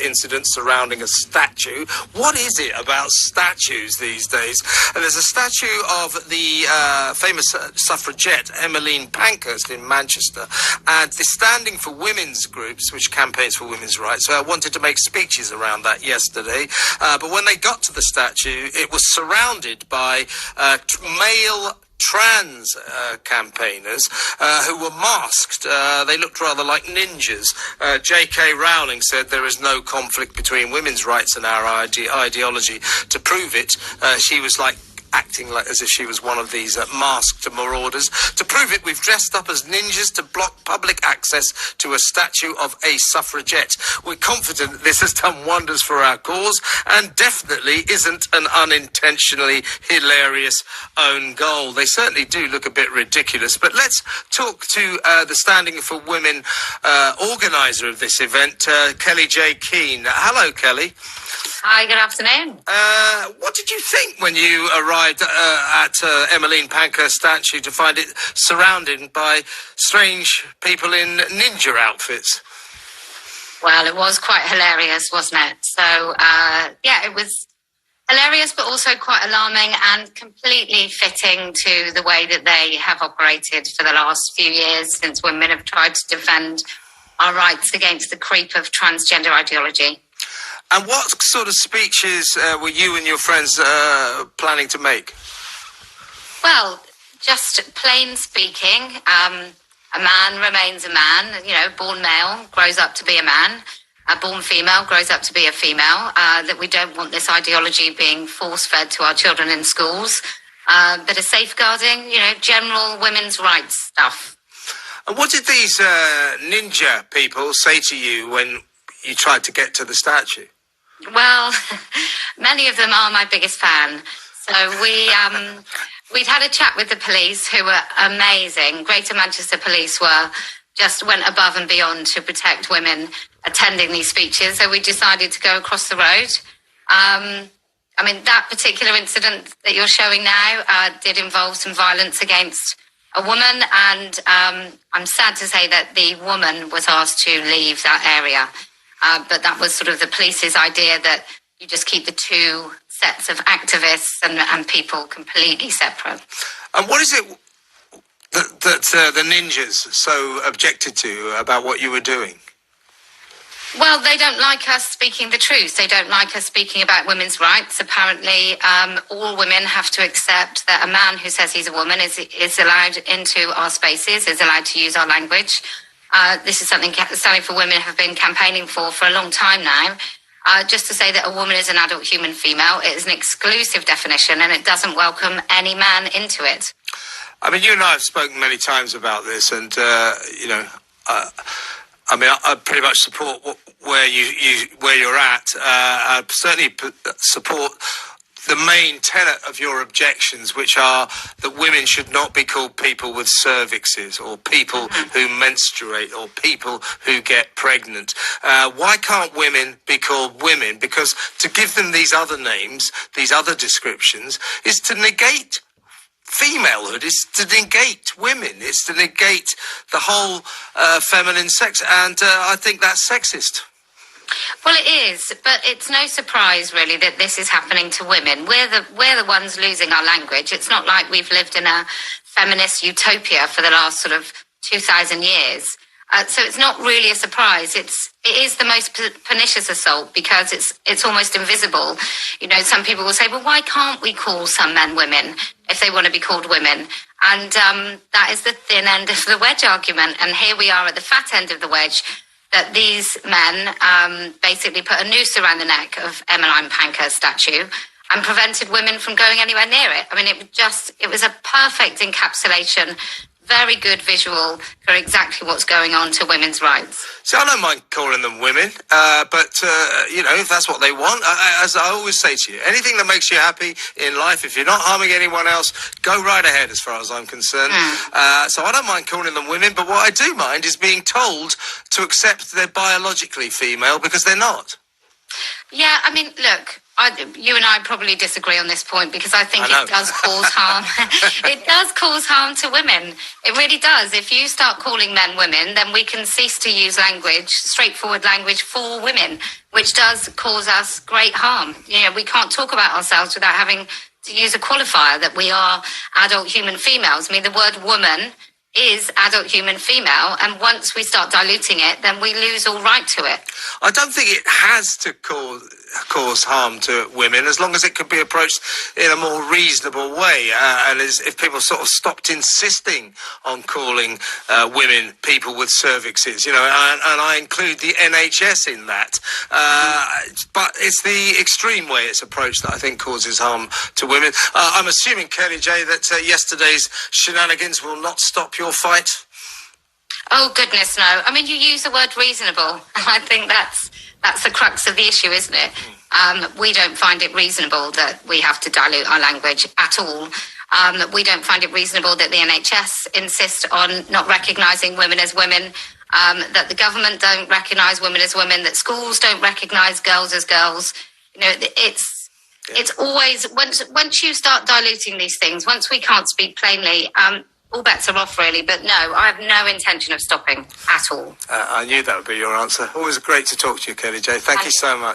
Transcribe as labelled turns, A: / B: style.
A: incident surrounding a statue. What is it about statues these days? And there's a statue of the famous suffragette Emmeline Pankhurst in Manchester, and the Standing for Women's groups, which campaigns for women's rights, wanted to make speeches around that yesterday. But when they got to the statue, it was surrounded by male trans campaigners who were masked. They looked rather like ninjas. J.K. Rowling said there is no conflict between women's rights and our ideology. To prove it, she was acting like as if she was one of these masked marauders. To prove it, we've dressed up as ninjas to block public access to a statue of a suffragette. We're confident this has done wonders for our cause and definitely isn't an unintentionally hilarious own goal. They certainly do look a bit ridiculous, but let's talk to the Standing for Women organiser of this event, Kelly J. Keane. Hello, Kelly.
B: Hi, good afternoon.
A: What did you think when you arrived at Emmeline Pankhurst statue to find it surrounded by strange people in ninja outfits?
B: Well, it was quite hilarious, wasn't it? So, it was hilarious, but also quite alarming and completely fitting to the way that they have operated for the last few years since women have tried to defend our rights against the creep of transgender ideology.
A: And what sort of speeches were you and your friends planning to make?
B: Well, just plain speaking, a man remains a man, born male, grows up to be a man, born female, grows up to be a female, that we don't want this ideology being force-fed to our children in schools, but a safeguarding, general women's rights stuff.
A: And what did these ninja people say to you when you tried to get to the statue?
B: Well, many of them are my biggest fan. So we'd had a chat with the police, who were amazing. Greater Manchester Police went above and beyond to protect women attending these speeches. So we decided to go across the road. That particular incident that you're showing now did involve some violence against a woman, and I'm sad to say that the woman was asked to leave that area. But that was sort of the police's idea, that you just keep the two sets of activists and people completely separate. And
A: what is it that the ninjas so objected to about what you were doing?
B: Well, they don't like us speaking the truth. They don't like us speaking about women's rights. Apparently, all women have to accept that a man who says he's a woman is allowed into our spaces, is allowed to use our language. This is something Standing for Women have been campaigning for a long time now. Just to say that a woman is an adult human female, it is an exclusive definition, and it doesn't welcome any man into it.
A: You and I have spoken many times about this, and I pretty much support where you're at. I certainly support the main tenet of your objections, which are that women should not be called people with cervixes, or people who menstruate, or people who get pregnant. Why can't women be called women? Because to give them these other names, these other descriptions, is to negate femalehood, is to negate women, it's to negate the whole feminine sex, and I think that's sexist.
B: Well, it is, but it's no surprise, really, that this is happening to women. We're the ones losing our language. It's not like we've lived in a feminist utopia for the last sort of 2,000 years. So it's not really a surprise. It is the most pernicious assault because it's almost invisible. Some people will say, well, why can't we call some men women if they want to be called women? And that is the thin end of the wedge argument. And here we are at the fat end of the wedge, that these men basically put a noose around the neck of Emmeline Pankhurst statue and prevented women from going anywhere near it. It was a perfect encapsulation, very good visual for exactly what's going on to women's rights.
A: So I don't mind calling them women, but if that's what they want, as I always say to you, anything that makes you happy in life, if you're not harming anyone else, go right ahead as far as I'm concerned. So I don't mind calling them women, but what I do mind is being told to accept they're biologically female, because they're not.
B: Yeah, I mean, look, you and I probably disagree on this point because I think
A: I know.
B: it does cause harm. It does cause harm to women. It really does. If you start calling men women, then we can cease to use language, straightforward language for women, which does cause us great harm. You know, we can't talk about ourselves without having to use a qualifier that we are adult human females. I mean, the word woman is adult human female, and once we start diluting it, then we lose all right to it.
A: I don't think it has to cause harm to women, as long as it could be approached in a more reasonable way. And if people sort of stopped insisting on calling women people with cervixes, you know, and I include the NHS in that. But it's the extreme way it's approached that I think causes harm to women. I'm assuming, Kelly J, that yesterday's shenanigans will not stop your fight.
B: Oh, goodness, no. I mean, you use the word reasonable. I think that's the crux of the issue, isn't it? We don't find it reasonable that we have to dilute our language at all. We don't find it reasonable that the NHS insist on not recognising women as women, that the government don't recognise women as women, that schools don't recognise girls as girls. You know, it's always, once you start diluting these things, once we can't speak plainly, all bets are off, really. But no, I have no intention of stopping at all.
A: I knew that would be your answer. Always great to talk to you, Kelly J. Thank you so much.